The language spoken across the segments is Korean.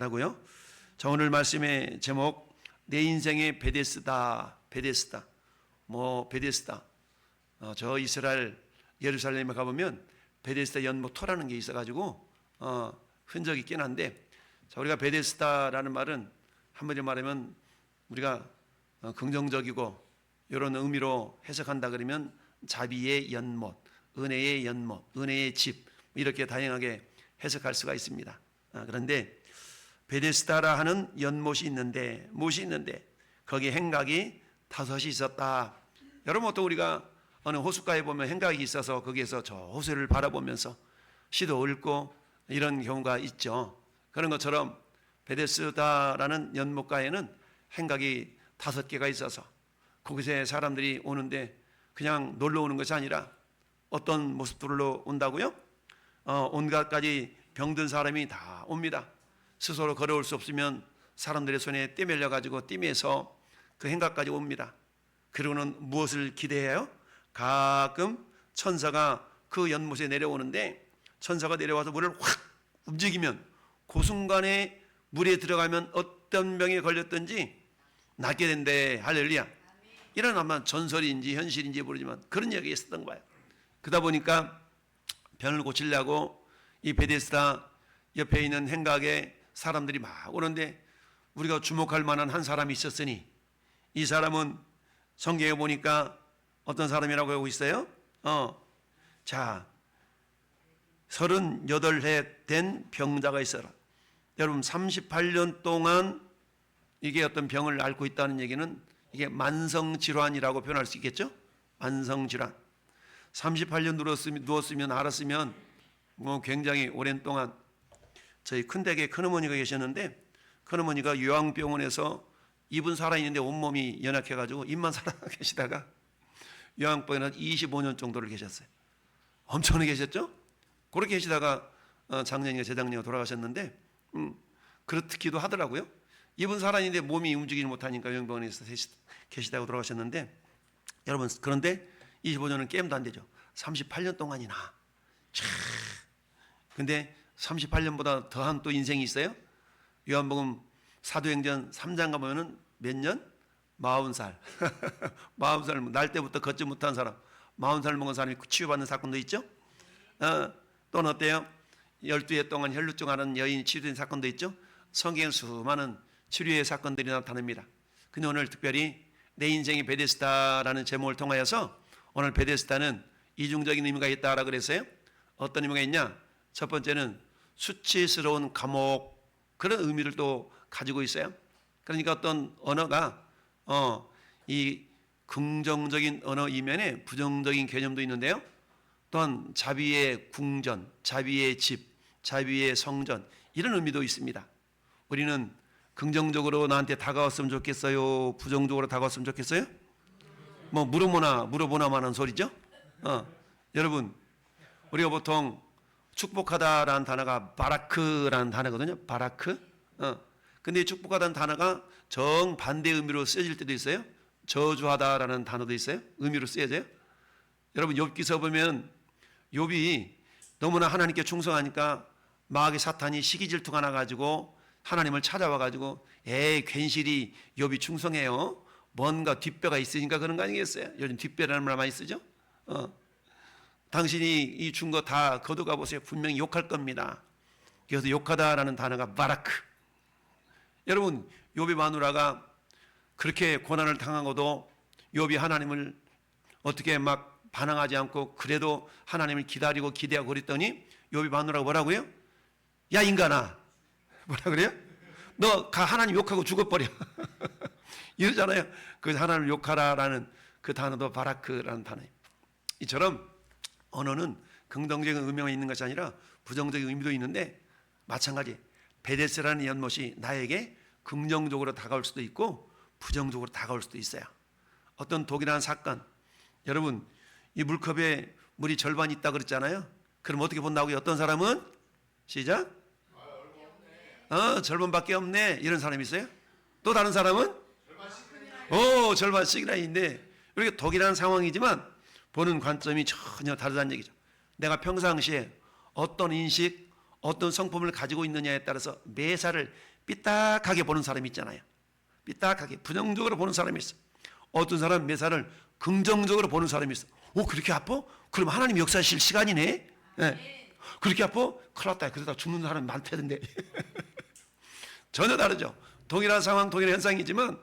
라고요. 자, 오늘 말씀의 제목, 내 인생의 베데스다. 베데스다. 베데스다. 저 이스라엘 예루살렘에 가보면 베데스다 연못터라는 게 있어가지고 흔적이 있긴 한데, 자, 우리가 베데스다라는 말은 한마디로 말하면 우리가 긍정적이고 이런 의미로 해석한다 그러면 자비의 연못, 은혜의 연못, 은혜의 집, 이렇게 다양하게 해석할 수가 있습니다. 그런데 베데스다라 하는 연못이 있는데, 못이 있는데 거기에 행각이 5이 있었다. 여러분, 또 우리가 어느 호숫가에 보면 행각이 있어서 거기에서 저 호수를 바라보면서 시도 읊고 이런 경우가 있죠. 그런 것처럼 베데스다라는 연못가에는 행각이 5개가 있어서 거기서 사람들이 오는데 그냥 놀러 오는 것이 아니라 어떤 모습들로 온다고요? 온갖 가지 병든 사람이 다 옵니다. 스스로 걸어올 수 없으면 사람들의 손에 떼밀려 가지고 띠매서 그 행각까지 옵니다. 그리고는 무엇을 기대해요? 가끔 천사가 그 연못에 내려오는데, 천사가 내려와서 물을 확 움직이면 그 순간에 물에 들어가면 어떤 병에 걸렸든지 낫게 된대. 할렐루야. 이런 아마 전설인지 현실인지 모르지만 그런 이야기가 있었던 거예요. 그러다 보니까 병을 고치려고 이 베데스다 옆에 있는 행각에 사람들이 막 오는데, 우리가 주목할 만한 한 사람이 있었으니, 이 사람은 성경에 보니까 어떤 사람이라고 하고 있어요? 자, 38해 된 병자가 있어라. 여러분, 38년 동안 이게 어떤 병을 앓고 있다는 얘기는 이게 만성질환이라고 표현할 수 있겠죠? 만성질환. 38년 누웠으면 알았으면 굉장히 오랜 동안, 저희 큰댁에 큰어머니가 계셨는데, 큰어머니가 요양병원에서 입은 살아있는데 온몸이 연약해가지고 입만 살아 계시다가 요양병원에 25년 정도를 계셨어요. 엄청나게 계셨죠? 그렇게 계시다가 작년인가 재작년에 돌아가셨는데, 그렇기도 하더라고요. 입은 살아있는데 몸이 움직이지 못하니까 요양병원에서 계시다가 돌아가셨는데, 여러분, 그런데 25년은 게임도 안 되죠. 38년 동안이나. 근데 38년보다 더한 또 인생이 있어요. 요한복음 사도행전 3장 가보면은 몇 년? 40살. 40살 날 때부터 걷지 못한 사람, 40살 먹은 사람이 치유받는 사건도 있죠. 또는 어때요? 12해 동안 혈루증하는 여인이 치유된 사건도 있죠. 성경에 수많은 치료의 사건들이 나타납니다. 근데 오늘 특별히 내 인생의 베데스다라는 제목을 통하여서 오늘 베데스다는 이중적인 의미가 있다라고 그랬어요. 어떤 의미가 있냐? 첫 번째는 수치스러운 감옥, 그런 의미를 또 가지고 있어요. 그러니까 어떤 언어가 이 긍정적인 언어 이면에 부정적인 개념도 있는데요. 또한 자비의 궁전, 자비의 집, 자비의 성전, 이런 의미도 있습니다. 우리는 긍정적으로 나한테 다가왔으면 좋겠어요? 부정적으로 다가왔으면 좋겠어요? 물어보나만 하는 소리죠? 여러분, 우리가 보통 축복하다라는 단어가 바라크라는 단어거든요. 바라크. 근데 축복하다는 단어가 정반대 의미로 쓰여질 때도 있어요. 저주하다라는 단어도 있어요. 의미로 쓰여져요. 여러분, 욥기서 보면 욥이 너무나 하나님께 충성하니까 마귀 사탄이 시기 질투가 나가지고 하나님을 찾아와 가지고 괜시리 욥이 충성해요. 뭔가 뒷배가 있으니까 그런 거 아니겠어요? 요즘 뒷배라는 말 많이 쓰죠. 당신이 이 준 거 다 거두가 보세요. 분명히 욕할 겁니다. 그래서 욕하다라는 단어가 바라크. 여러분, 욥의 마누라가 그렇게 고난을 당하고도 욥이 하나님을 어떻게 막 반항하지 않고 그래도 하나님을 기다리고 기대하고 그랬더니 욥이 마누라가 뭐라고요? 야, 인간아. 뭐라 그래요? 너 가 하나님 욕하고 죽어버려. 이러잖아요. 그래서 하나님을 욕하라라는 그 단어도 바라크라는 단어예요. 이처럼 언어는 긍정적인 의미가 있는 것이 아니라 부정적인 의미도 있는데, 마찬가지 베데스라는 연못이 나에게 긍정적으로 다가올 수도 있고 부정적으로 다가올 수도 있어요. 어떤 독이라는 사건, 여러분, 이 물컵에 물이 절반 있다 그랬잖아요. 그럼 어떻게 본다고요? 어떤 사람은 시작, 절반밖에 없네, 이런 사람이 있어요. 또 다른 사람은 절반씩이나 있는데, 이렇게 독이라는 상황이지만 보는 관점이 전혀 다르다는 얘기죠. 내가 평상시에 어떤 인식, 어떤 성품을 가지고 있느냐에 따라서 매사를 삐딱하게 보는 사람이 있잖아요. 삐딱하게 부정적으로 보는 사람이 있어. 어떤 사람 매사를 긍정적으로 보는 사람이 있어. 오, 그렇게 아파? 그럼 하나님 역사하실 시간이네. 네. 그렇게 아파? 큰일 났다. 그러다 죽는 사람이 많다던데. 전혀 다르죠. 동일한 상황, 동일한 현상이지만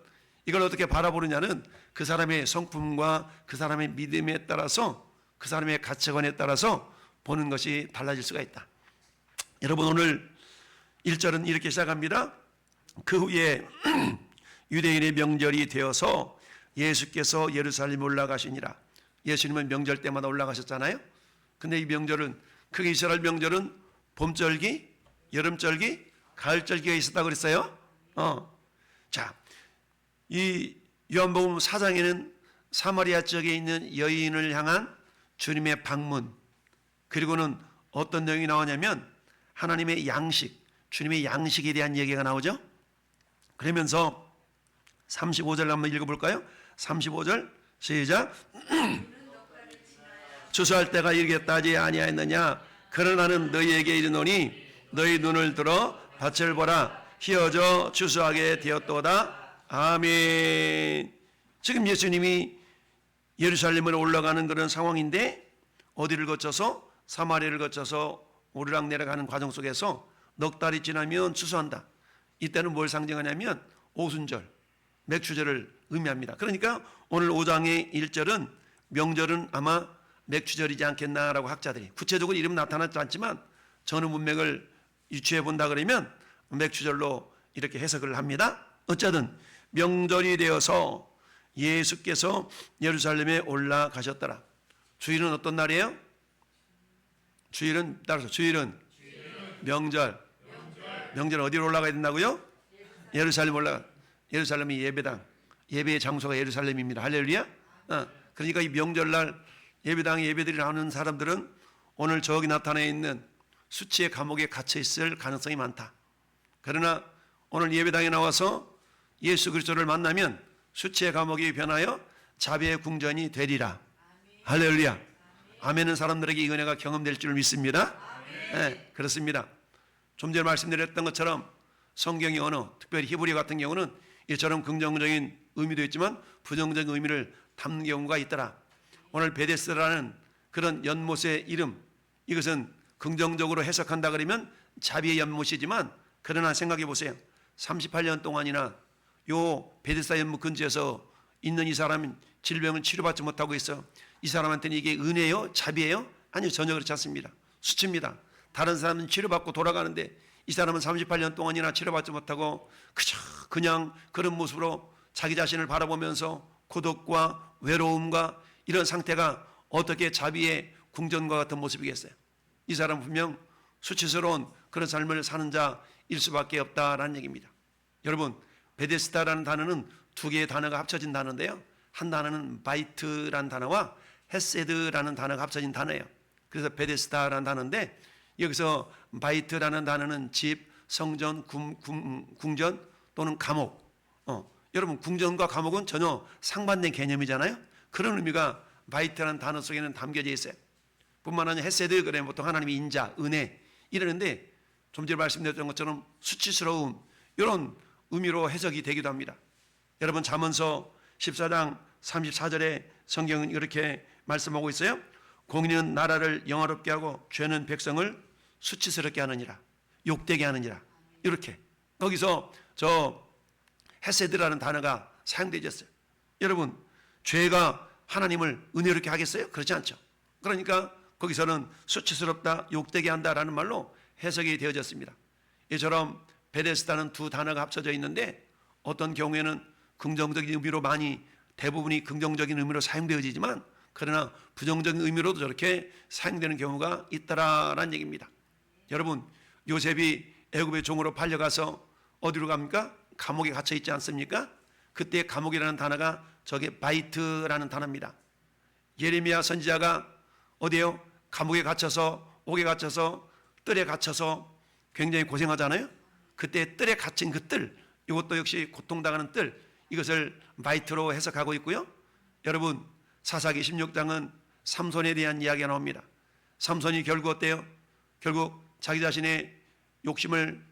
이걸 어떻게 바라보느냐는 그 사람의 성품과 그 사람의 믿음에 따라서, 그 사람의 가치관에 따라서 보는 것이 달라질 수가 있다. 여러분, 오늘 1절은 이렇게 시작합니다. 그 후에 유대인의 명절이 되어서 예수께서 예루살렘에 올라가시니라. 예수님은 명절 때마다 올라가셨잖아요. 근데 이 명절은, 크게 이스라엘 명절은 봄절기, 여름절기, 가을절기가 있었다고 그랬어요. 자, 이 요한복음 4장에는 사마리아 지역에 있는 여인을 향한 주님의 방문, 그리고는 어떤 내용이 나오냐면 하나님의 양식, 주님의 양식에 대한 얘기가 나오죠. 그러면서 35절 한번 읽어볼까요? 35절 시작. 추수할 때가 이르겠다지 아니하였느냐? 그러나는 너희에게 이르노니 너희 눈을 들어 밭을 보라. 휘어져 추수하게 되었도다. 아멘. 지금 예수님이 예루살렘으로 올라가는 그런 상황인데, 어디를 거쳐서? 사마리아를 거쳐서 오르락 내려가는 과정 속에서 넉 달이 지나면 추수한다. 이때는 뭘 상징하냐면 오순절, 맥추절을 의미합니다. 그러니까 오늘 5장의 1절은 명절은 아마 맥추절이지 않겠나라고 학자들이, 구체적으로 이름 나타나지 않지만 전후 문맥을 유추해 본다 그러면 맥추절로 이렇게 해석을 합니다. 어쨌든 명절이 되어서 예수께서 예루살렘에 올라가셨더라. 주일은 어떤 날이에요? 주일은 따라서 주일은 명절. 명절은 어디로 올라가야 된다고요? 예루살렘 올라가. 예루살렘이 예배당, 예배의 장소가 예루살렘입니다. 할렐루야. 그러니까 이 명절날 예배당에 예배들이 나오는 사람들은 오늘 저기 나타나 있는 수치의 감옥에 갇혀 있을 가능성이 많다. 그러나 오늘 예배당에 나와서 예수 그리스도를 만나면 수치의 감옥이 변하여 자비의 궁전이 되리라. 할렐루야. 아멘은 사람들에게 이 은혜가 경험될 줄 믿습니다. 네, 그렇습니다. 좀 전에 말씀드렸던 것처럼 성경의 언어, 특별히 히브리 같은 경우는 이처럼 긍정적인 의미도 있지만 부정적인 의미를 담는 경우가 있더라. 오늘 베데스다라는 그런 연못의 이름, 이것은 긍정적으로 해석한다 그러면 자비의 연못이지만, 그러나 생각해 보세요. 38년 동안이나 요 베데스다 연못 근처에서 있는 이 사람은 질병을 치료받지 못하고 있어. 이 사람한테는 이게 은혜요? 자비예요? 아니요, 전혀 그렇지 않습니다. 수치입니다. 다른 사람은 치료받고 돌아가는데 이 사람은 38년 동안이나 치료받지 못하고 그냥 그런 모습으로 자기 자신을 바라보면서 고독과 외로움과 이런 상태가 어떻게 자비의 궁전과 같은 모습이겠어요? 이 사람은 분명 수치스러운 그런 삶을 사는 자일 수밖에 없다라는 얘기입니다. 여러분, 베데스다라는 단어는 두 개의 단어가 합쳐진 단어인데요. 한 단어는 바이트라는 단어와 헤세드라는 단어가 합쳐진 단어예요. 그래서 베데스다라는 단어인데, 여기서 바이트라는 단어는 집, 성전, 궁전 또는 감옥. 여러분, 궁전과 감옥은 전혀 상반된 개념이잖아요. 그런 의미가 바이트라는 단어 속에는 담겨져 있어요. 뿐만 아니라 헤세드, 그래 보통 하나님의 인자, 은혜 이러는데, 좀 전에 말씀드렸던 것처럼 수치스러움, 이런 의미로 해석이 되기도 합니다. 여러분, 잠언서 14장 34절에 성경은 이렇게 말씀하고 있어요. 공의는 나라를 영화롭게 하고 죄는 백성을 수치스럽게 하느니라, 욕되게 하느니라. 이렇게 거기서 저 헤세드라는 단어가 사용되어 있어요. 여러분, 죄가 하나님을 은혜롭게 하겠어요? 그렇지 않죠. 그러니까 거기서는 수치스럽다, 욕되게 한다라는 말로 해석이 되어졌습니다. 이처럼 베데스다는 두 단어가 합쳐져 있는데, 어떤 경우에는 긍정적인 의미로 많이, 대부분이 긍정적인 의미로 사용되어지지만, 그러나 부정적인 의미로도 저렇게 사용되는 경우가 있다라는 얘기입니다. 여러분, 요셉이 애굽의 종으로 팔려가서 어디로 갑니까? 감옥에 갇혀 있지 않습니까? 그때 감옥이라는 단어가 저게 바이트라는 단어입니다. 예레미야 선지자가 어디에요? 감옥에 갇혀서, 옥에 갇혀서, 뜰에 갇혀서 굉장히 고생하잖아요. 그때 뜰에 갇힌 그 뜰, 이것도 역시 고통당하는 뜰, 이것을 바이트로 해석하고 있고요. 여러분, 사사기 16장은 삼손에 대한 이야기가 나옵니다. 삼손이 결국 어때요? 결국 자기 자신의 욕심을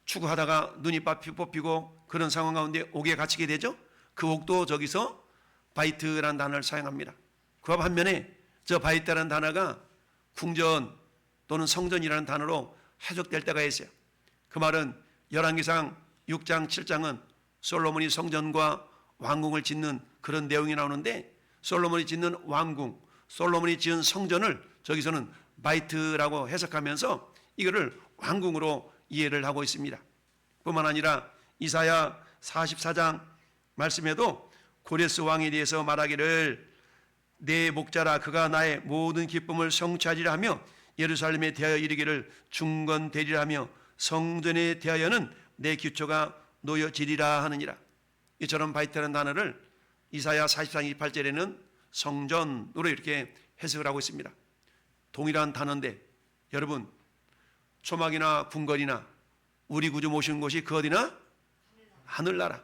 추구하다가 눈이 뽑히고 그런 상황 가운데 옥에 갇히게 되죠. 그 옥도 저기서 바이트라는 단어를 사용합니다. 그 반면에 저 바이트라는 단어가 궁전 또는 성전이라는 단어로 해석될 때가 있어요. 그 말은 열왕기상 6장 7장은 솔로몬이 성전과 왕궁을 짓는 그런 내용이 나오는데, 솔로몬이 짓는 왕궁, 솔로몬이 지은 성전을 저기서는 바이트라고 해석하면서 이거를 왕궁으로 이해를 하고 있습니다. 뿐만 아니라 이사야 44장 말씀에도 고레스 왕에 대해서 말하기를 내 목자라 그가 나의 모든 기쁨을 성취하리라 하며 예루살렘에 대하여 이르기를 중건되리라 하며 성전에 대하여는 내 기초가 놓여지리라 하느니라. 이처럼 바이트라는 단어를 이사야 44장 28절에는 성전으로 이렇게 해석을 하고 있습니다. 동일한 단어인데 여러분, 초막이나 궁궐이나 우리 구주 모신 곳이 그 어디나? 하늘나라.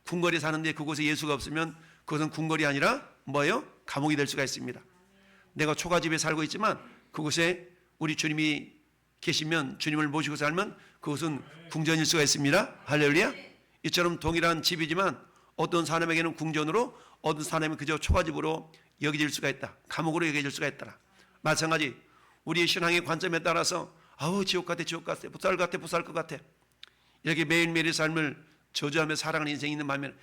궁궐에 사는데 그곳에 예수가 없으면 그것은 궁궐이 아니라 뭐예요? 감옥이 될 수가 있습니다. 내가 초가집에 살고 있지만 그곳에 우리 주님이 계시면, 주님을 모시고 살면 그것은 궁전일 수가 있습니다. 할렐루야. 이처럼 동일한 집이지만 어떤 사람에게는 궁전으로, 어떤 사람은 그저 초가집으로 여겨질 수가 있다. 감옥으로 여겨질 수가 있다. 마찬가지 우리의 신앙의 관점에 따라서 아우 지옥 같아, 지옥 같아, 부살 같아, 부살 것 같아, 이렇게 매일매일의 삶을 저주하며 살아가는 인생이 있는 반면에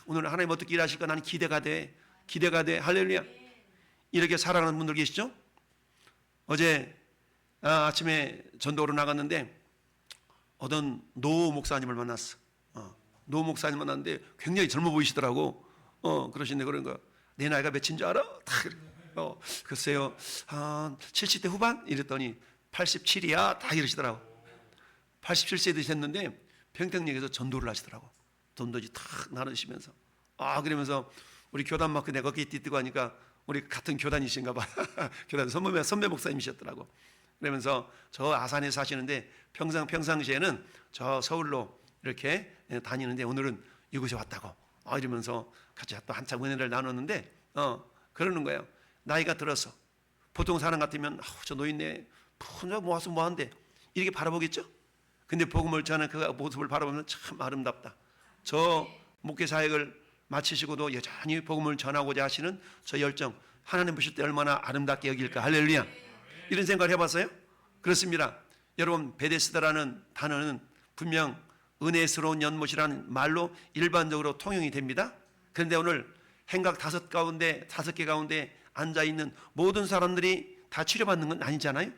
오늘 하나님 어떻게 일하실까 나는 기대가 돼, 기대가 돼. 할렐루야. 이렇게 살아가는 분들 계시죠? 어제 아침에 전도로 나갔는데 어떤 노 목사님을 만났어. 노 목사님 만났는데 굉장히 젊어 보이시더라고. 그러시는데 그런 거, 내 나이가 몇인 줄 알아? 다 글쎄요, 한 70대 후반? 이랬더니 87이야. 다 이러시더라고. 87세 되셨는데 평택역에서 전도를 하시더라고. 돈도지 탁 나누시면서. 그러면서 우리 교단 마크 내가 거기 뛰고 하니까 우리 같은 교단이신가 봐. 교단 선배 목사님이셨더라고. 그러면서 저 아산에 사시는데 평상시에는 저 서울로 이렇게 다니는데 오늘은 이곳에 왔다고. 이러면서 같이 또 한참 은혜를 나눴는데 그러는 거예요. 나이가 들어서 보통 사람 같으면 저 노인네 혼자 모아서 뭐한대 이렇게 바라보겠죠. 근데 복음을 전하는 그 모습을 바라보면 참 아름답다. 저 목회 사역을 마치시고도 여전히 복음을 전하고자 하시는 저 열정, 하나님 보실 때 얼마나 아름답게 여길까. 할렐루야. 이런 생각을 해봤어요? 그렇습니다. 여러분, 베데스다라는 단어는 분명 은혜스러운 연못이라는 말로 일반적으로 통용이 됩니다. 그런데 오늘 행각 5개 가운데 앉아있는 모든 사람들이 다 치료받는 건 아니잖아요.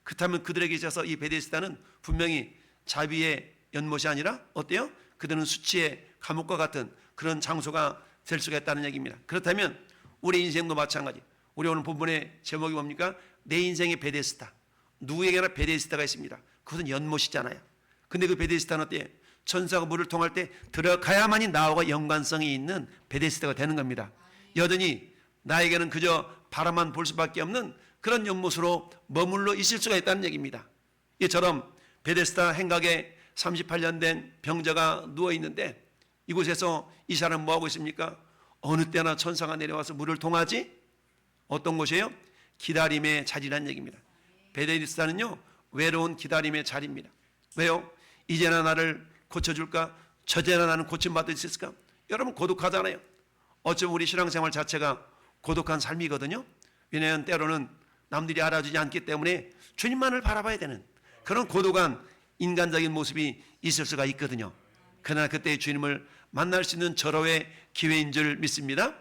그렇다면 그들에게 있어서 이 베데스다는 분명히 자비의 연못이 아니라 어때요? 그들은 수치의 감옥과 같은 그런 장소가 될 수가 있다는 얘기입니다. 그렇다면 우리 인생도 마찬가지. 우리 오늘 본문의 제목이 뭡니까? 내 인생의 베데스다. 누구에게나 베데스다가 있습니다. 그것은 연못이잖아요. 근데 그 베데스다는 어때요? 천사가 물을 통할 때 들어가야만이 나와 연관성이 있는 베데스다가 되는 겁니다. 여전히 나에게는 그저 바라만 볼 수밖에 없는 그런 연못으로 머물러 있을 수가 있다는 얘기입니다. 이처럼 베데스다 행각에 38년 된 병자가 누워있는데 이곳에서 이 사람 뭐하고 있습니까? 어느 때나 천사가 내려와서 물을 통하지? 어떤 곳이에요? 기다림의 자리라는 얘기입니다. 베데스다는요, 외로운 기다림의 자리입니다. 왜요? 이제나 나를 고쳐줄까? 저제나 나는 고침받을 수 있을까? 여러분, 고독하잖아요. 어쩌면 우리 신앙생활 자체가 고독한 삶이거든요. 왜냐하면 때로는 남들이 알아주지 않기 때문에 주님만을 바라봐야 되는 그런 고독한 인간적인 모습이 있을 수가 있거든요. 그러나 그때 주님을 만날 수 있는 절호의 기회인 줄 믿습니다.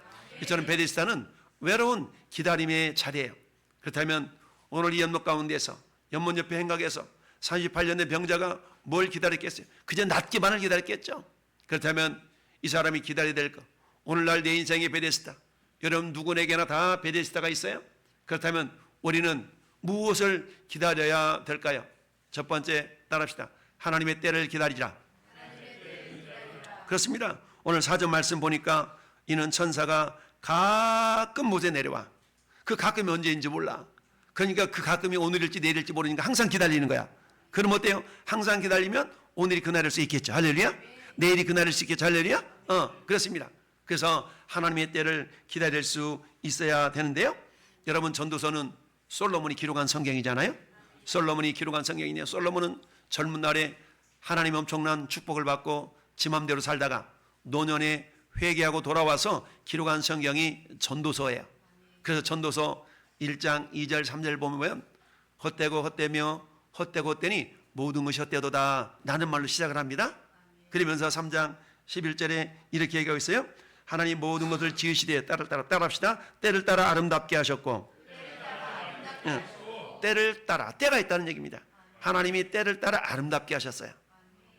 저는 베데스다는 외로운 기다림의 자리예요. 그렇다면 오늘 이 연못 가운데서, 연못 옆에 행각에서 38년 된 병자가 뭘 기다렸겠어요? 그저 낫기만을 기다렸겠죠. 그렇다면 이 사람이 기다려야 될 것, 오늘날 내 인생의 베데스다, 여러분 누구에게나 다 베데스다가 있어요. 그렇다면 우리는 무엇을 기다려야 될까요? 첫 번째 따라합시다. 하나님의 때를 기다리라. 그렇습니다. 오늘 사전 말씀 보니까 이는 천사가 가끔 못에 내려와. 그 가끔이 언제인지 몰라. 그러니까 그 가끔이 오늘일지 내일일지 모르니까 항상 기다리는 거야. 그럼 어때요? 항상 기다리면 오늘이 그날일 수 있겠죠. 할렐루야. 내일이 그날일 수 있겠죠. 할렐루야. 그렇습니다. 그래서 하나님의 때를 기다릴 수 있어야 되는데요. 여러분, 전도서는 솔로몬이 기록한 성경이잖아요. 솔로몬이 기록한 성경이네요. 솔로몬은 젊은 날에 하나님 엄청난 축복을 받고 지 맘대로 살다가 노년에 회개하고 돌아와서 기록한 성경이 전도서예요. 그래서 전도서 1장 2절 3절 보면 헛되고 헛되며 헛되고 헛되니 모든 것이 헛되도다 라는 말로 시작을 합니다. 그러면서 3장 11절에 이렇게 얘기하고 있어요. 하나님 모든 것을 지으시되 따라합시다. 때를 따라 아름답게 하셨고, 때를 따라, 때가 있다는 얘기입니다. 하나님이 때를 따라 아름답게 하셨어요.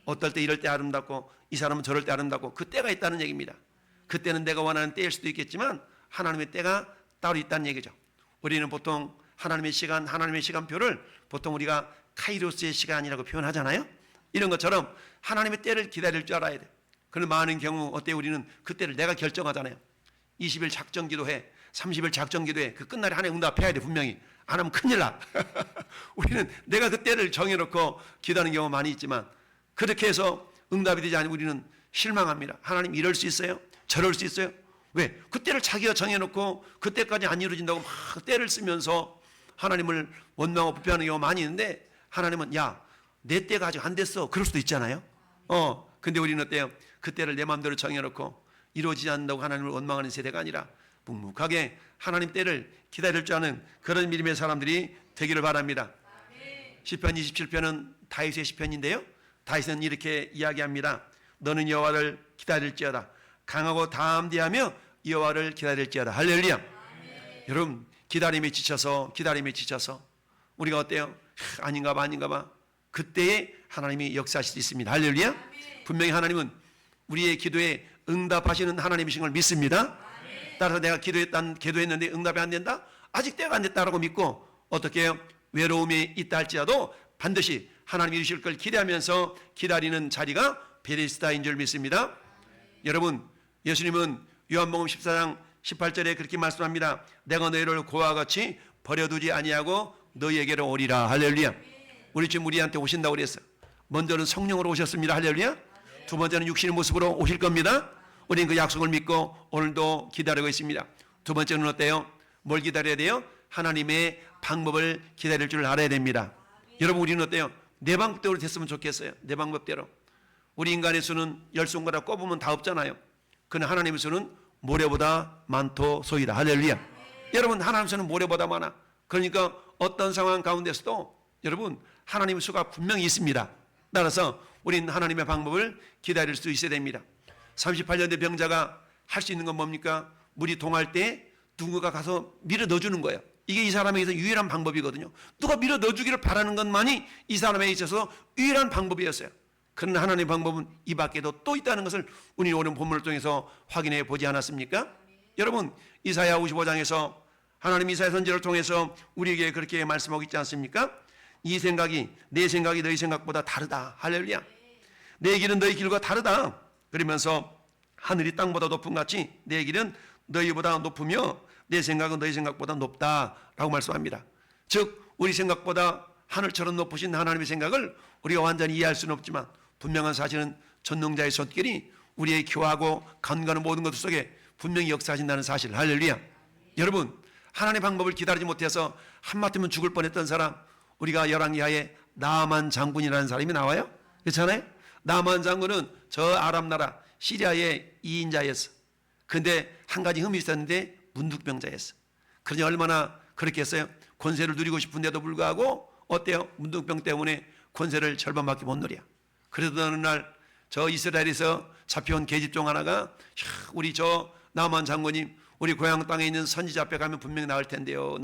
어떨 때 이럴 때 아름답고 이 사람은 저럴 때 아름답고 그 때가 있다는 얘기입니다. 그때는 내가 원하는 때일 수도 있겠지만 하나님의 때가 따로 있다는 얘기죠. 우리는 보통 하나님의 시간표를 보통 우리가 카이로스의 시간이라고 표현하잖아요. 이런 것처럼 하나님의 때를 기다릴 줄 알아야 돼. 그런 많은 경우 어때 우리는 그 때를 내가 결정하잖아요. 20일 작정 기도해, 30일 작정 기도해. 그 끝날에 하나님 응답해야 돼. 분명히 안 하면 큰일 나. 우리는 내가 그 때를 정해놓고 기도하는 경우가 많이 있지만 그렇게 해서 응답이 되지 않으면 우리는 실망합니다. 하나님 이럴 수 있어요? 저럴 수 있어요? 왜? 그때를 자기가 정해놓고 그때까지 안 이루어진다고 막 때를 쓰면서 하나님을 원망하고 부패하는 경우가 많이 있는데 하나님은 야, 내 때가 아직 안 됐어. 그럴 수도 있잖아요. 근데 우리는 어때요? 그때를 내 마음대로 정해놓고 이루어지지 않는다고 하나님을 원망하는 세대가 아니라 묵묵하게 하나님 때를 기다릴 줄 아는 그런 믿음의 사람들이 되기를 바랍니다. 시편 27편은 다윗의 시편인데요. 다윗은 이렇게 이야기합니다. 너는 여호와를 기다릴지어다. 강하고 담대하며 여호와를 기다릴지어다. 할렐루야. 여러분 기다림에 지쳐서 우리가 어때요? 아닌가 봐. 그때에 하나님이 역사하실 수 있습니다. 할렐루야. 분명히 하나님은 우리의 기도에 응답하시는 하나님이신 걸 믿습니다. 따라서 내가 기도했는데 응답이 안 된다? 아직 때가 안 됐다라고 믿고 어떻게 해요? 외로움이 있다 할지라도 반드시 하나님이 이루실 걸 기대하면서 기다리는 자리가 베데스다인 줄 믿습니다. 여러분 예수님은 요한복음 14장 18절에 그렇게 말씀합니다. 내가 너희를 고와 같이 버려두지 아니하고 너희에게로 오리라. 할렐루야. 우리 지금 우리한테 오신다고 그랬어요. 먼저는 성령으로 오셨습니다. 할렐루야. 두 번째는 육신의 모습으로 오실 겁니다. 우리는 그 약속을 믿고 오늘도 기다리고 있습니다. 두 번째는 어때요? 뭘 기다려야 돼요? 하나님의 방법을 기다릴 줄 알아야 됩니다. 여러분 우리는 어때요? 내 방법대로 됐으면 좋겠어요. 내 방법대로. 우리 인간의 수는 열 손가락 꼽으면 다 없잖아요. 그러나 하나님의 수는 모래보다 많도소이다. 할렐루야. 여러분 하나님의 수는 모래보다 많아. 그러니까 어떤 상황 가운데서도 여러분 하나님의 수가 분명히 있습니다. 따라서 우리는 하나님의 방법을 기다릴 수 있어야 됩니다. 38년 된 병자가 할 수 있는 건 뭡니까? 물이 동할 때 누군가 가서 밀어 넣어주는 거예요. 이게 이 사람에게서 유일한 방법이거든요. 누가 밀어 넣어주기를 바라는 것만이 이 사람에게 있어서 유일한 방법이었어요. 그러나 하나님의 방법은 이 밖에도 또 있다는 것을 우리 오늘 본문을 통해서 확인해 보지 않았습니까? 여러분 이사야 55장에서 하나님 이사야 선지자를 통해서 우리에게 그렇게 말씀하고 있지 않습니까? 이 생각이 내 생각이 너희 생각보다 다르다. 할렐루야. 내 길은 너희 길과 다르다. 그러면서 하늘이 땅보다 높은 같이 내 길은 너희보다 높으며 내 생각은 너희 생각보다 높다라고 말씀합니다. 즉 우리 생각보다 하늘처럼 높으신 하나님의 생각을 우리가 완전히 이해할 수는 없지만 분명한 사실은 전능자의 손길이 우리의 교하고 간과하는 모든 것 속에 분명히 역사하신다는 사실. 할렐루야. 여러분 하나님의 방법을 기다리지 못해서 한마디면 죽을 뻔했던 사람, 우리가 열왕기하에 나아만 장군이라는 사람이 나와요. 그렇잖아요. 나아만 장군은 저 아람 나라 시리아의 2인자였어. 근데 한 가지 흠이 있었는데 문둥병자였어. 그러니 얼마나 그렇게 했어요. 권세를 누리고 싶은데도 불구하고 어때요? 문둥병 때문에 권세를 절반밖에 못 누려. 그래도 어느 날 저 이스라엘에서 잡혀온 계집종 하나가 우리 저 나아만 장군님 우리 고향 땅에 있는 선지자 앞에 가면 분명히 나을 텐데요.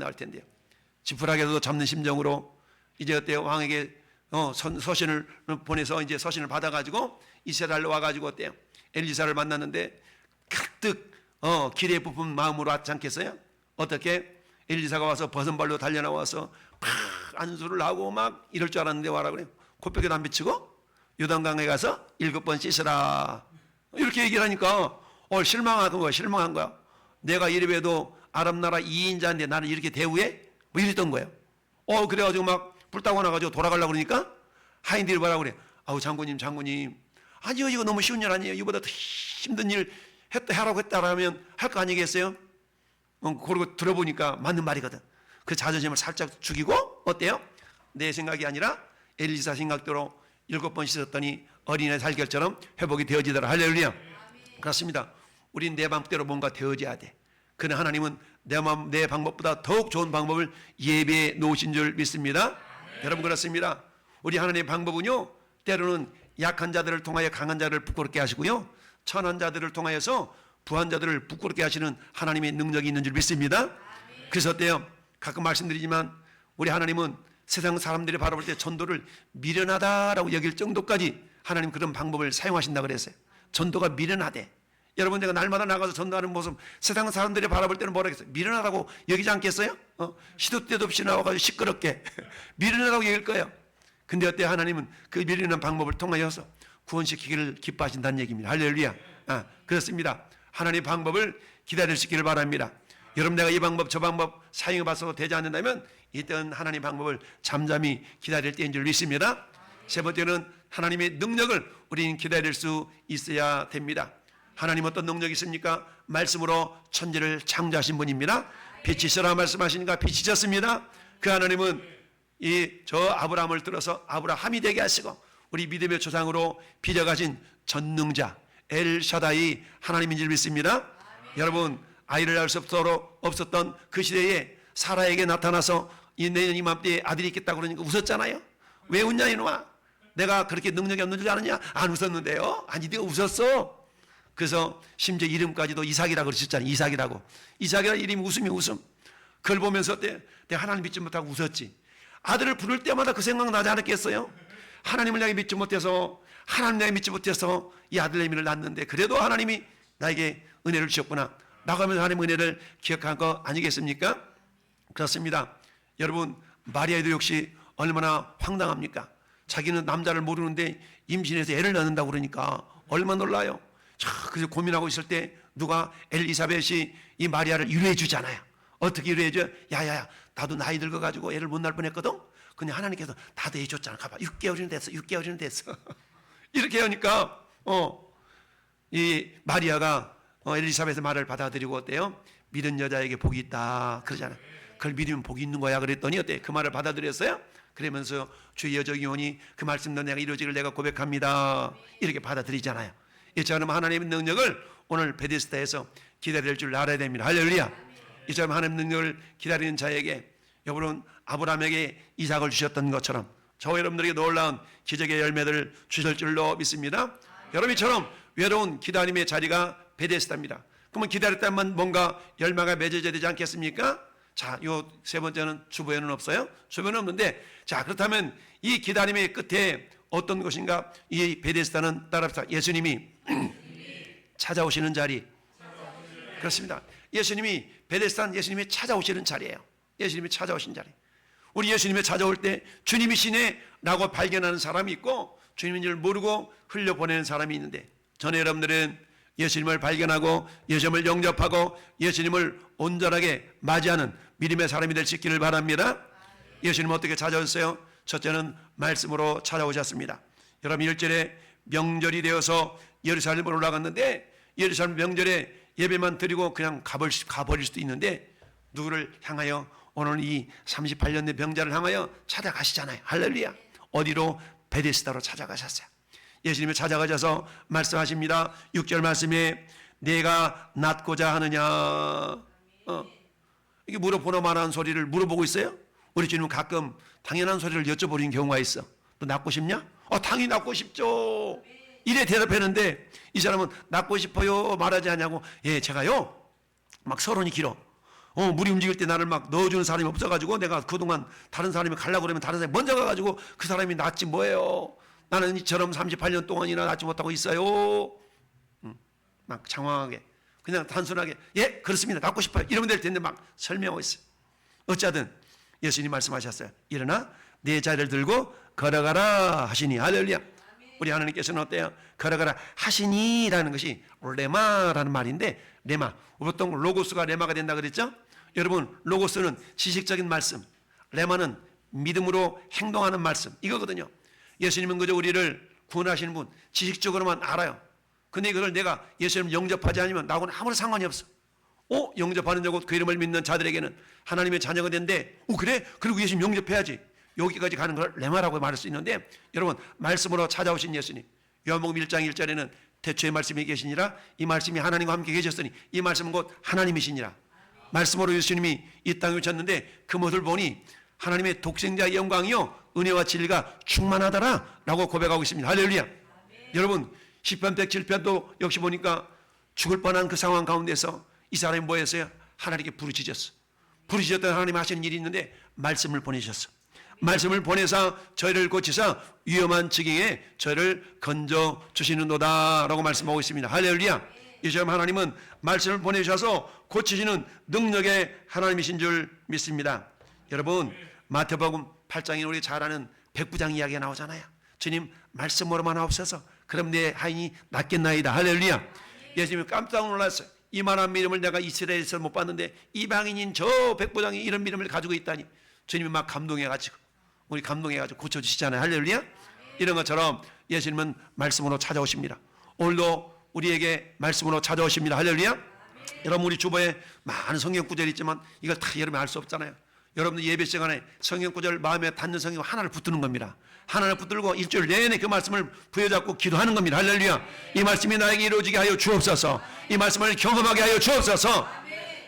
지푸라기도 잡는 심정으로 이제 어때요? 왕에게 서신을 보내서 이제 서신을 받아가지고 이스라엘로 와가지고 어때요? 엘리사를 만났는데 가득 기대에 부푼 마음으로 왔지 않겠어요? 어떻게? 엘리사가 와서 버선발로 달려나와서 팍 안수를 하고 막 이럴 줄 알았는데 와라 그래요. 코뼈에도 안 비치고 요단강에 가서 7번 씻으라 이렇게 얘기를 하니까 실망한 거야. 내가 이래봬도 아람 나라 2인자인데 나는 이렇게 대우해? 뭐 이랬던 거예요. 그래가지고 막 불타고 나가지고 돌아가려고 그러니까 하인들이 뭐라고 그래? 아우 장군님 아니요 이거 너무 쉬운 일 아니에요. 이보다 더 힘든 일 하라고 했다라면 할 거 아니겠어요? 그러고 들어보니까 맞는 말이거든. 그 자존심을 살짝 죽이고 어때요? 내 생각이 아니라 엘리사 생각대로 7번 씻었더니 어린애 살결처럼 회복이 되어지더라. 할렐루야. 그렇습니다. 우린 내 방법대로 뭔가 되어져야 돼. 그러나 하나님은 내 방법보다 더욱 좋은 방법을 예배해 놓으신 줄 믿습니다. 여러분 그렇습니다. 우리 하나님의 방법은요, 때로는 약한 자들을 통하여 강한 자를 부끄럽게 하시고요, 천한 자들을 통하여서 부한 자들을 부끄럽게 하시는 하나님의 능력이 있는 줄 믿습니다. 그래서 어때요? 가끔 말씀드리지만 우리 하나님은 세상 사람들이 바라볼 때 전도를 미련하다라고 여길 정도까지 하나님 그런 방법을 사용하신다고 그랬어요. 전도가 미련하대. 여러분, 내가 날마다 나가서 전도하는 모습 세상 사람들이 바라볼 때는 뭐라 그랬어요? 미련하다고 여기지 않겠어요? 시도 때도 없이 나와가지고 시끄럽게 미련하다고 여길 거예요. 근데 어때? 하나님은 그 미련한 방법을 통하여서 구원시키기를 기뻐하신다는 얘기입니다. 할렐루야. 그렇습니다. 하나님의 방법을 기다릴 수 있기를 바랍니다. 여러분, 내가 이 방법 저 방법 사용해봐서 되지 않는다면 이때는 하나님의 방법을 잠잠히 기다릴 때인 줄 믿습니다. 세 번째는 하나님의 능력을 우리는 기다릴 수 있어야 됩니다. 하나님 어떤 능력이 있습니까? 말씀으로 천지를 창조하신 분입니다. 빛이 있으라 말씀하시니까 빛이 있었습니다. 그 하나님은 저 아브라함을 들어서 아브라함이 되게 하시고 우리 믿음의 조상으로 빚어가신 전능자 엘샤다이 하나님인 줄 믿습니다. 여러분, 아이를 낳을 수 없었던 그 시대에 사라에게 나타나서 내년 이맘때에 아들이 있겠다고 그러니까 웃었잖아요. 왜 웃냐 이놈아? 내가 그렇게 능력이 없는 줄 아느냐? 안 웃었는데요. 아니, 네가 웃었어. 그래서 심지어 이름까지도 이삭이라고 그러셨잖아요. 이삭이라는 이름이 웃음이 웃음. 그걸 보면서 어때? 내가 하나님 믿지 못하고 웃었지. 아들을 부를 때마다 그 생각 나지 않았겠어요? 하나님을 내가 믿지 못해서, 하나님 내가 믿지 못해서 이 아들 내미를 낳았는데 그래도 하나님이 나에게 은혜를 주셨구나. 나가면서 하나님의 은혜를 기억한 거 아니겠습니까? 그렇습니다. 여러분, 마리아도 역시 얼마나 황당합니까? 자기는 남자를 모르는데 임신해서 애를 낳는다고 그러니까 얼마나 놀라요. 그래서 고민하고 있을 때 누가 엘리사벳이 이 마리아를 위로해 주잖아요. 어떻게 위로해 줘요? 야야야, 나도 나이 들어가지고 애를 못 낳을 뻔했거든. 근데 하나님께서 나도 해줬잖아. 가봐, 6개월이나 됐어. 이렇게 하니까 이 마리아가 엘리사벳의 말을 받아들이고 어때요? 믿은 여자에게 복이 있다 그러잖아요. 그걸 믿으면 복이 있는 거야 그랬더니 어때? 그 말을 받아들였어요? 그러면서 주의 여정이 오니 그 말씀도 내가 이루어지기를 내가 고백합니다. 이렇게 받아들이잖아요. 이처럼 하나님의 능력을 오늘 베데스다에서 기다릴 줄 알아야 됩니다. 할렐루야. 이처럼 하나님의 능력을 기다리는 자에게 여러분, 아브라함에게 이삭을 주셨던 것처럼 저 여러분들에게 놀라운 기적의 열매들을 주실 줄로 믿습니다. 여러분처럼 외로운 기다림의 자리가 베데스다입니다. 그러면 기다렸다면 뭔가 열매가 맺어져야 되지 않겠습니까? 자, 요 세 번째는 주보에는 없어요? 주보에는 없는데, 자, 그렇다면 이 기다림의 끝에 어떤 것인가? 이 베데스다는 따라합시다. 예수님이 찾아오시는 자리. 그렇습니다. 예수님이 베데스다는 예수님이 찾아오시는 자리예요. 예수님이 찾아오신 자리. 우리 예수님이 찾아올 때 주님이시네 라고 발견하는 사람이 있고 주님인 줄 모르고 흘려보내는 사람이 있는데, 전에 여러분들은 예수님을 발견하고 예수님을 영접하고 예수님을 온전하게 맞이하는 믿음의 사람이 될 수 있기를 바랍니다. 예수님은 어떻게 찾아오셨어요? 첫째는 말씀으로 찾아오셨습니다. 여러분, 1절에 명절이 되어서 예루살렘으로 올라갔는데 예루살렘 명절에 예배만 드리고 그냥 가버릴 수도 있는데 누구를 향하여? 오늘 이 38년의 병자를 향하여 찾아가시잖아요. 할렐루야. 어디로? 베데스다로 찾아가셨어요. 예수님이 찾아가셔서 말씀하십니다. 6절 말씀에 내가 낫고자 하느냐. 이게 물어보나 말하는 소리를 물어보고 있어요. 우리 주님은 가끔 당연한 소리를 여쭤보는 경우가 있어. 너 낫고 싶냐? 당연히 낫고 싶죠. 이래 대답했는데 이 사람은 낫고 싶어요 말하지 않냐고. 예, 제가요 막 서론이 길어. 물이 움직일 때 나를 막 넣어주는 사람이 없어가지고 내가 그동안 다른 사람이 가려고 그러면 다른 사람이 먼저 가가지고 그 사람이 낫지 뭐예요. 나는 이처럼 38년 동안이나 낫지 못하고 있어요. 막 장황하게 그냥 단순하게 예 그렇습니다 낫고 싶어요 이러면 될 텐데 막 설명하고 있어요. 어쩌든 예수님 말씀하셨어요. 일어나 내 자리를 들고 걸어가라 하시니. 할렐루야. 우리 하나님께서는 어때요? 걸어가라 하시니라는 것이 레마라는 말인데, 레마 보통 로고스가 레마가 된다 그랬죠. 여러분, 로고스는 지식적인 말씀, 레마는 믿음으로 행동하는 말씀, 이거거든요. 예수님은 그저 우리를 구원하시는 분, 지식적으로만 알아요. 근데 이걸 내가 예수님 영접하지 않으면 나하고는 아무런 상관이 없어. 영접하는 자고 그 이름을 믿는 자들에게는 하나님의 자녀가 된대. 그래? 그리고 예수님 영접해야지. 여기까지 가는 걸 레마라고 말할 수 있는데, 여러분 말씀으로 찾아오신 예수님, 요한복음 1장 1절에는 태초에 말씀이 계시니라, 이 말씀이 하나님과 함께 계셨으니 이 말씀은 곧 하나님이시니라. 말씀으로 예수님이 이 땅에 오셨는데 그 모습을 보니 하나님의 독생자의 영광이요 은혜와 진리가 충만하더라 라고 고백하고 있습니다. 할렐루야. 여러분 10편 107편도 역시 보니까 죽을 뻔한 그 상황 가운데서 이 사람이 뭐 했어요? 하나님께 부르짖었어. 부르짖었던 하나님 하시는 일이 있는데 말씀을 보내셨어. 말씀을 보내사 저희를 고치사 위험한 지경에 저희를 건져 주시는도다 라고 말씀하고 있습니다. 할렐루야. 이처럼 하나님은 말씀을 보내주셔서 고치시는 능력의 하나님이신 줄 믿습니다. 여러분 마태복음 8장에 우리 잘 아는 백부장 이야기가 나오잖아요. 주님 말씀으로만 하옵소서 그럼 내 하인이 낫겠나이다. 할렐루야. 예수님이 깜짝 놀랐어요. 이만한 믿음을 내가 이스라엘에서 못 봤는데 이방인인 저 백부장이 이런 믿음을 가지고 있다니. 주님이 막 감동해가지고 우리 감동해가지고 고쳐주시잖아요. 할렐루야. 이런 것처럼 예수님은 말씀으로 찾아오십니다. 오늘도 우리에게 말씀으로 찾아오십니다. 할렐루야. 여러분 우리 주보에 많은 성경 구절이 있지만 이걸 다 여러분이 알 수 없잖아요. 여러분들 예배 시간에 성경 구절 마음에 닿는 성경 하나를 붙드는 겁니다. 하나를 붙들고 일주일 내내 그 말씀을 부여잡고 기도하는 겁니다. 할렐루야. 이 말씀이 나에게 이루어지게 하여 주옵소서. 이 말씀을 경험하게 하여 주옵소서.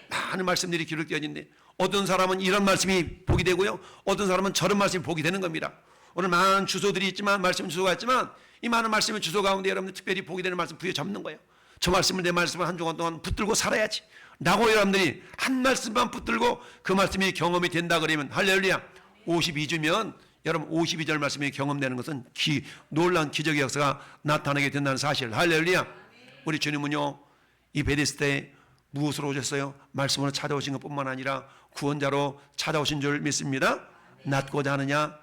많은 말씀들이 기록되어있는데 어떤 사람은 이런 말씀이 복이 되고요, 어떤 사람은 저런 말씀이 복이 되는 겁니다. 오늘 많은 주소들이 있지만 말씀 주소가 있지만 이 많은 말씀의 주소 가운데 여러분들 특별히 복이 되는 말씀 부여잡는 거예요. 저 말씀을 내 말씀을 한 주간 동안 붙들고 살아야지 라고 여러분들이 한 말씀만 붙들고 그 말씀이 경험이 된다 그러면 할렐루야. 52주면 여러분 52절 말씀이 경험되는 것은 놀라운 기적의 역사가 나타나게 된다는 사실. 할렐루야. 우리 주님은요 이 베데스다에 무엇으로 오셨어요? 말씀으로 찾아오신 것뿐만 아니라 구원자로 찾아오신 줄 믿습니다. 낫고자 하느냐?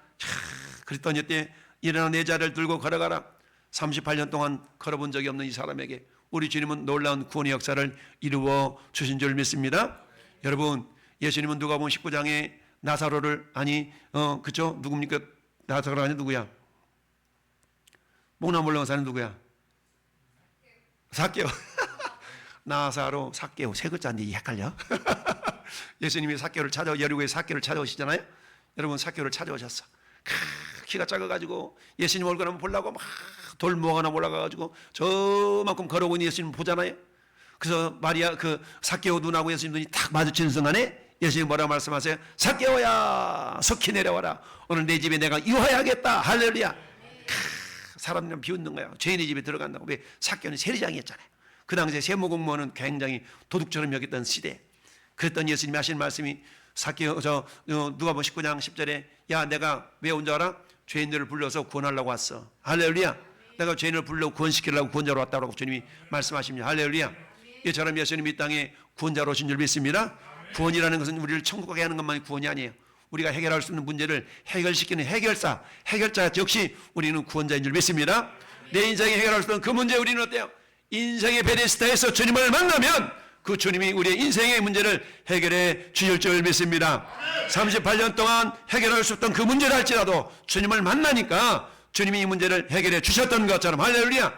그랬더니 때 일어나 내 자리를 들고 걸어가라. 38년 동안 걸어본 적이 없는 이 사람에게 우리 주님은 놀라운 구원의 역사를 이루어 주신 줄 믿습니다. 여러분 예수님은 누가복음 19장에 나사로를 그쵸? 누굽니까? 나사로가 아니 누구야? 목나물로 사는 누구야? 삭개오. 나사로, 삭개오 세 글자인데 헷갈려. 예수님이 삭개오를 여리고에 삭개오를 찾아오시잖아요. 여러분 삭개오를 찾아오셨어. 키가 작아가지고 예수님 얼굴 한번 보려고 막 돌무화가 하나 올라가가지고 저만큼 걸어오고 있는 예수님 보잖아요. 그래서 마리아 그 삭개오 눈하고 예수님 눈이 딱 마주치는 순간에 예수님 뭐라고 말씀하세요? 삭개오야 속히 내려와라. 오늘 내 집에 내가 유하야겠다. 할렐루야. 사람들은 비웃는 거야. 죄인의 집에 들어간다고. 왜? 삭개오는 세리장이었잖아요. 그 당시에 세무공무원은 굉장히 도둑처럼 여겼던 시대. 그랬더니 예수님이 하신 말씀이 삭개오 누가복음 19장 10절에 야 내가 왜 온 줄 알아? 죄인들을 불러서 구원하려고 왔어. 할렐루야. 내가 죄인을 불러 구원시키려고 구원자로 왔다고 주님이 말씀하십니다. 할렐루야. 이처럼 예수님이 이 땅에 구원자로 오신 줄 믿습니다. 구원이라는 것은 우리를 천국 가게 하는 것만이 구원이 아니에요. 우리가 해결할 수 있는 문제를 해결시키는 해결자 역시 우리는 구원자인 줄 믿습니다. 내 인생에 해결할 수 있는 그 문제 우리는 어때요? 인생의 베데스다에서 주님을 만나면 그 주님이 우리의 인생의 문제를 해결해 주실 줄 믿습니다. 38년 동안 해결할 수 없던 그 문제를 할지라도 주님을 만나니까 주님이 이 문제를 해결해 주셨던 것처럼 할렐루야.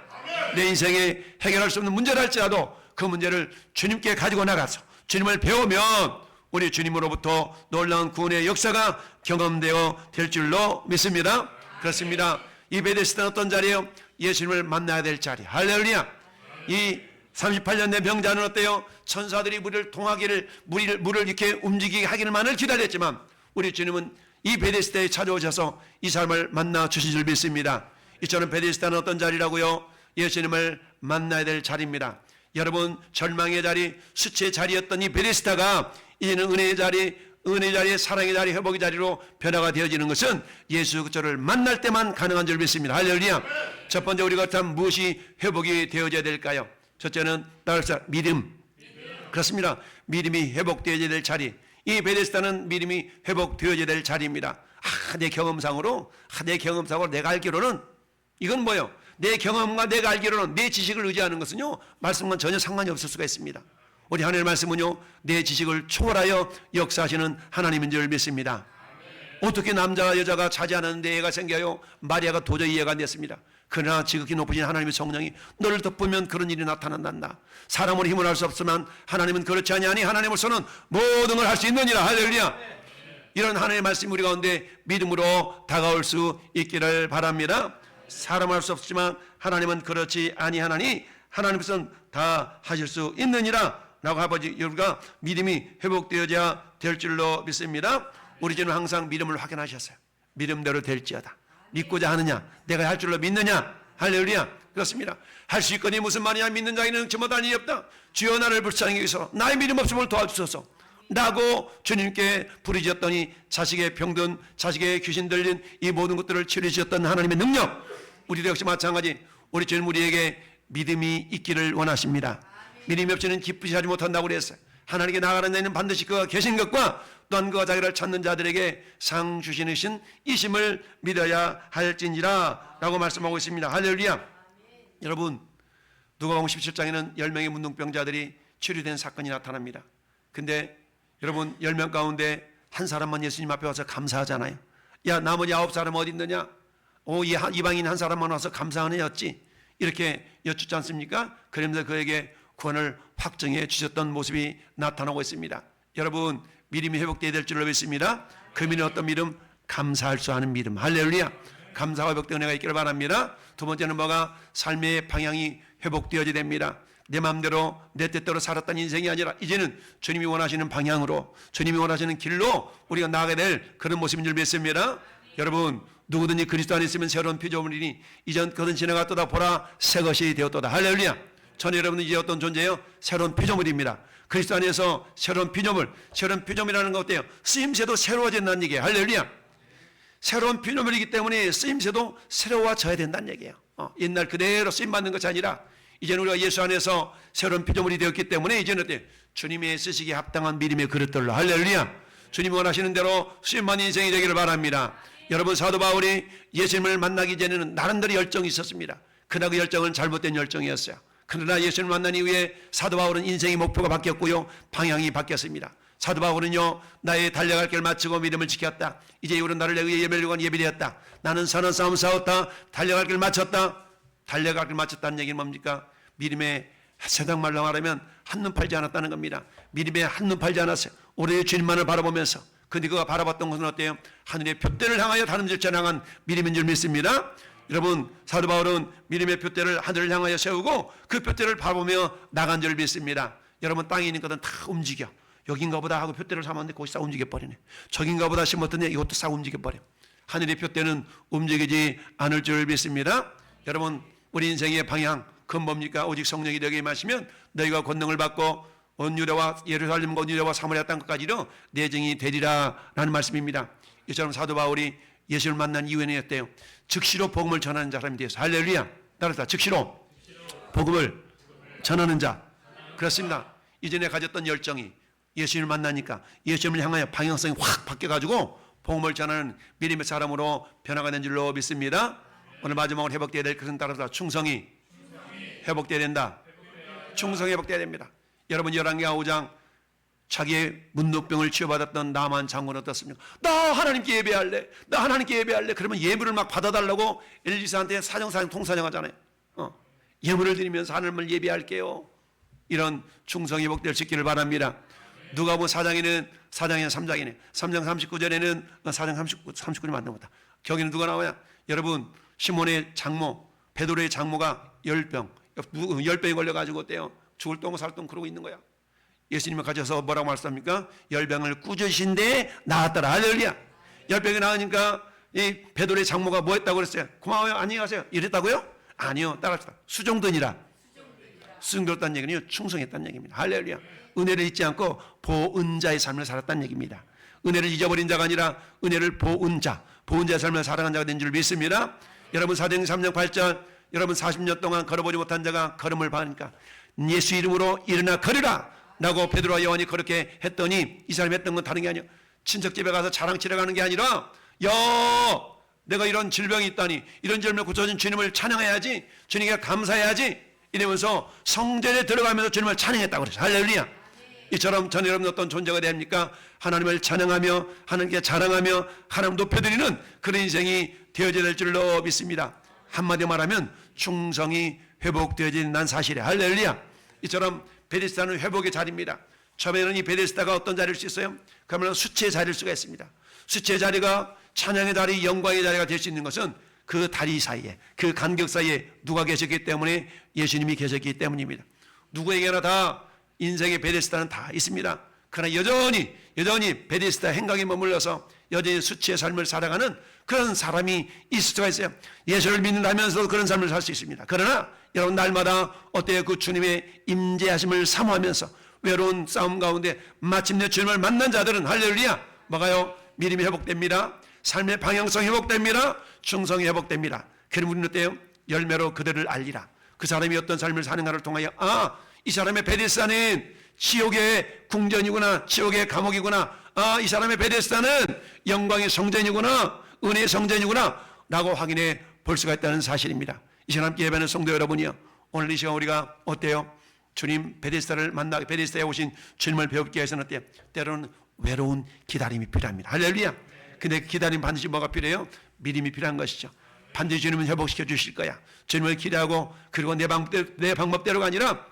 내 인생에 해결할 수 없는 문제를 할지라도 그 문제를 주님께 가지고 나가서 주님을 배우면 우리 주님으로부터 놀라운 구원의 역사가 경험되어 될 줄로 믿습니다. 그렇습니다. 이 베데스다는 어떤 자리예요? 예수님을 만나야 될 자리. 할렐루야. 이 38년 된 병자는 어때요? 천사들이 물을 통하기를 물을 이렇게 움직이게 하기만을 기다렸지만 우리 주님은 이 베데스다에 찾아오셔서 이 사람을 만나 주신 줄 믿습니다. 이처럼 베데스다는 어떤 자리라고요? 예수님을 만나야 될 자리입니다. 여러분 절망의 자리, 수치의 자리였던 이 베데스다가 이제는 은혜의 자리, 사랑의 자리, 회복의 자리로 변화가 되어지는 것은 예수 그리스도를 만날 때만 가능한 줄 믿습니다. 할렐루야. 첫 번째 우리가 그렇다면 무엇이 회복이 되어져야 될까요? 첫째는 믿음. 그렇습니다. 믿음이 회복되어져야 될 자리. 이 베데스다는 믿음이 회복되어져야 될 자리입니다. 내 경험상으로 내가 알기로는 이건 뭐예요? 내 경험과 내가 알기로는 내 지식을 의지하는 것은요 말씀과 전혀 상관이 없을 수가 있습니다. 우리 하나님의 말씀은요 내 지식을 초월하여 역사하시는 하나님인 줄 믿습니다. 어떻게 남자와 여자가 자지 않았는데 애가 생겨요? 마리아가 도저히 이해가 안 됐습니다. 그러나 지극히 높으신 하나님의 성령이 너를 덮으면 그런 일이 나타난단다. 사람으로 힘을 할 수 없지만 하나님은 그렇지 아니하니 하나님으로서는 모든 걸 할 수 있느니라. 할렐루야. 이런 하나님의 말씀 우리 가운데 믿음으로 다가올 수 있기를 바랍니다. 사람 할 수 없지만 하나님은 그렇지 아니하나니 하나님께서는 다 하실 수 있느니라 라고 아버지 여러분과 믿음이 회복되어야 될 줄로 믿습니다. 우리 주는 항상 믿음을 확인하셨어요. 믿음대로 될지어다. 믿고자 하느냐, 내가 할 줄로 믿느냐. 할렐루야. 그렇습니다. 할 수 있거니 무슨 말이냐. 믿는 자에는 저마다 일이 없다. 주여 나를 불쌍히 여기서 나의 믿음 없음을 도와주소서 라고 주님께 부르짖었더니 자식의 병든, 자식의 귀신 들린 이 모든 것들을 치료해주셨던 하나님의 능력, 우리도 역시 마찬가지 우리 주님 우리에게 믿음이 있기를 원하십니다. 믿음이 없이는 기쁘시 하지 못한다고 그랬어요. 하나님께 나아가는 자는 반드시 그가 계신 것과 또한 그가 자기를 찾는 자들에게 상 주시는 이심을 믿어야 할진지라 라고 말씀하고 있습니다. 할렐루야. 여러분, 누가복음 17장에는 10명의 문둥병자들이 치료된 사건이 나타납니다. 근데 여러분 10명 가운데 한 사람만 예수님 앞에 와서 감사하잖아요. 야, 나머지 9사람 어디 있느냐? 이방인 한 사람만 와서 감사하는 애였지. 이렇게 여쭙지 않습니까? 그러면서 그에게 구원을 확정해 주셨던 모습이 나타나고 있습니다. 여러분, 믿음이 회복되어야 될 줄로 믿습니다. 그 믿음은 어떤 믿음? 감사할 수 아는 믿음. 할렐루야. 감사와 회복된 은혜가 있기를 바랍니다. 두 번째는 뭐가? 삶의 방향이 회복되어야 됩니다. 내 마음대로 내 뜻대로 살았던 인생이 아니라 이제는 주님이 원하시는 방향으로, 주님이 원하시는 길로 우리가 나아가야 될 그런 모습인 줄 믿습니다. 여러분, 누구든지 그리스도 안에 있으면 새로운 피조물이니 이전 그런 지나갔도다 보라 새 것이 되었도다. 할렐루야. 저는 여러분은 이제 어떤 존재예요? 새로운 피조물입니다. 그리스도 안에서 새로운 피조물, 새로운 피조물이라는 거 어때요? 쓰임새도 새로워진다는 얘기예요. 할렐루야. 새로운 피조물이기 때문에 쓰임새도 새로워져야 된다는 얘기예요. 옛날 그대로 쓰임받는 것이 아니라 이제는 우리가 예수 안에서 새로운 피조물이 되었기 때문에 이제는 어때요? 주님의 쓰시기에 합당한 믿음의 그릇들로. 할렐루야. 주님이 원하시는 대로 쓰임받는 인생이 되기를 바랍니다. 여러분, 사도 바울이 예수님을 만나기 전에는 나름대로 열정이 있었습니다. 그러나 그 열정은 잘못된 열정이었어요. 그러나 예수님을 만난 이후에 사도 바울은 인생의 목표가 바뀌었고요, 방향이 바뀌었습니다. 사도 바울은요, 나의 달려갈 길 마치고 믿음을 지켰다. 이제 이후로 나를 내 의에 예배를 예비되었다. 나는 선한 싸움 싸웠다. 달려갈 길 마쳤다. 달려갈 길 마쳤다는 얘기는 뭡니까? 믿음의 세상 말로 말하면 한눈 팔지 않았다는 겁니다. 믿음에 한눈 팔지 않았어요. 오래 주님만을 바라보면서. 근데 그가 바라봤던 것은 어때요? 하늘의 표대를 향하여 다른 질전을 향한 믿음인 줄 믿습니다. 여러분, 사도 바울은 믿음의 표대를 하늘을 향하여 세우고 그 표대를 바라보며 나간 줄 믿습니다. 여러분, 땅에 있는 것은 다 움직여. 여긴가 보다 하고 표대를 삼았는데 거기 싹 움직여버리네. 저긴가 보다 심었더니 이것도 싹 움직여버려. 하늘의 표대는 움직이지 않을 줄 믿습니다. 여러분, 우리 인생의 방향, 그건 뭡니까? 오직 성령이 너에게 임하시면 너희가 권능을 받고 온 유다와 예루살렘과 온 유다와 사마리아 땅까지로 내증이 되리라 라는 말씀입니다. 이처럼 사도 바울이 예수를 만난 이후에는 어때요? 즉시로 복음을 전하는 사람이 되었어요. 할렐루야. 따라서 즉시로 복음을 전하는 자. 그렇습니다. 이전에 가졌던 열정이 예수님을 만나니까 예수님을 향하여 방향성이 확 바뀌어가지고 복음을 전하는 믿음의 사람으로 변화가 된 줄로 믿습니다. 오늘 마지막으로 회복되어야 될 것은 따라서 충성이 회복되어야 된다. 충성이 회복되어야 됩니다. 여러분, 열왕기하 5장 자기의 문둥병을 치유받았던 나만 장군은 어떻습니까? 나 하나님께 예배할래. 나 하나님께 예배할래. 그러면 예물을 막 받아달라고 엘리사한테 사정사정 통사정 하잖아요. 예물을 드리면서 하나님을 예배할게요. 이런 충성이 회복될 수 있기를 바랍니다. 누가복음 4장에는 3장에는 3장 39절에는 4장 39절 맞는 거다. 거기는 누가 나와요? 여러분, 시몬의 장모, 베드로의 장모가 열병이 걸려가지고 어때요? 죽을 똥 살 똥 그러고 있는 거야. 예수님을 가져서 뭐라고 말씀합니까? 열병을 꾸짖으신데 나았더라. 할렐루야. 열병이 나으니까 이 베드로의 장모가 뭐 했다고 그랬어요? 고마워요. 안녕히 가세요. 이랬다고요? 아니요. 따라합시다. 수종드니라. 수종들었다는 얘기는 충성했다는 얘기입니다. 할렐루야. 은혜를 잊지 않고 보은자의 삶을 살았다는 얘기입니다. 은혜를 잊어버린 자가 아니라 은혜를 보은 자의 삶을 살아간 자가 된 줄 믿습니다. 여러분, 사도행전 3장 8절, 여러분 40년 동안 걸어보지 못한 자가 걸음을 받으니까 예수 이름으로 일어나 걸으라 라고 베드로와 요한이 그렇게 했더니 이 사람이 했던 건 다른 게 아니에요. 친척 집에 가서 자랑치러 가는 게 아니라, 야, 내가 이런 질병이 있다니, 이런 질병을 고쳐준 주님을 찬양해야지, 주님께 감사해야지 이러면서 성전에 들어가면서 주님을 찬양했다고 그랬어요. 할렐루야. 이처럼 전 여러분 어떤 존재가 됩니까? 하나님을 찬양하며 하나님께 자랑하며 하나님 높여드리는 그런 인생이 되어져야 될 줄로 믿습니다. 한마디 말하면 충성이 회복되어진다는 사실에. 할렐루야. 이처럼 베데스다는 회복의 자리입니다. 처음에는 이 베데스다가 어떤 자리일 수 있어요? 그러면 수치의 자리일 수가 있습니다. 수치의 자리가 찬양의 자리, 영광의 자리가 될 수 있는 것은 그 다리 사이에, 그 간격 사이에 누가 계셨기 때문에, 예수님이 계셨기 때문입니다. 누구에게나 다 인생의 베데스다는 다 있습니다. 그러나 여전히 베데스다 행각에 머물러서 여전히 수치의 삶을 살아가는 그런 사람이 있을 수가 있어요. 예수를 믿는다면서도 그런 삶을 살 수 있습니다. 그러나 여러분, 날마다 어때요? 그 주님의 임재하심을 사모하면서 외로운 싸움 가운데 마침내 주님을 만난 자들은 할렐루야, 뭐가요? 믿음이 회복됩니다. 삶의 방향성이 회복됩니다. 충성이 회복됩니다. 그럼 우리는 어때요? 열매로 그들을 알리라. 그 사람이 어떤 삶을 사는가를 통하여, 아, 이 사람의 베데스다는 지옥의 궁전이구나, 지옥의 감옥이구나, 아, 이 사람의 베데스다는 영광의 성전이구나, 은혜의 성전이구나 라고 확인해 볼 수가 있다는 사실입니다. 이 시간 함께 예배하는 성도 여러분이요, 오늘 이 시간 우리가 어때요? 주님 베데스다를 만나게, 베데스다에 오신 주님을 배우기 위해서는 어때요? 때로는 외로운 기다림이 필요합니다. 할렐루야. 근데 그 기다림 반드시 뭐가 필요해요? 믿음이 필요한 것이죠. 반드시 주님은 회복시켜 주실 거야. 주님을 기대하고, 그리고 내 방법대로가 아니라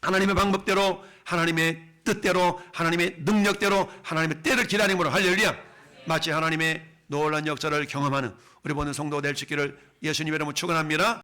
하나님의 방법대로, 하나님의 뜻대로, 하나님의 능력대로, 하나님의 때를 기다림으로, 할렐루야, 마치 하나님의 놀라운 역사를 경험하는 우리 모든 성도가 될 수 있기를 예수님의 이름으로 축원합니다.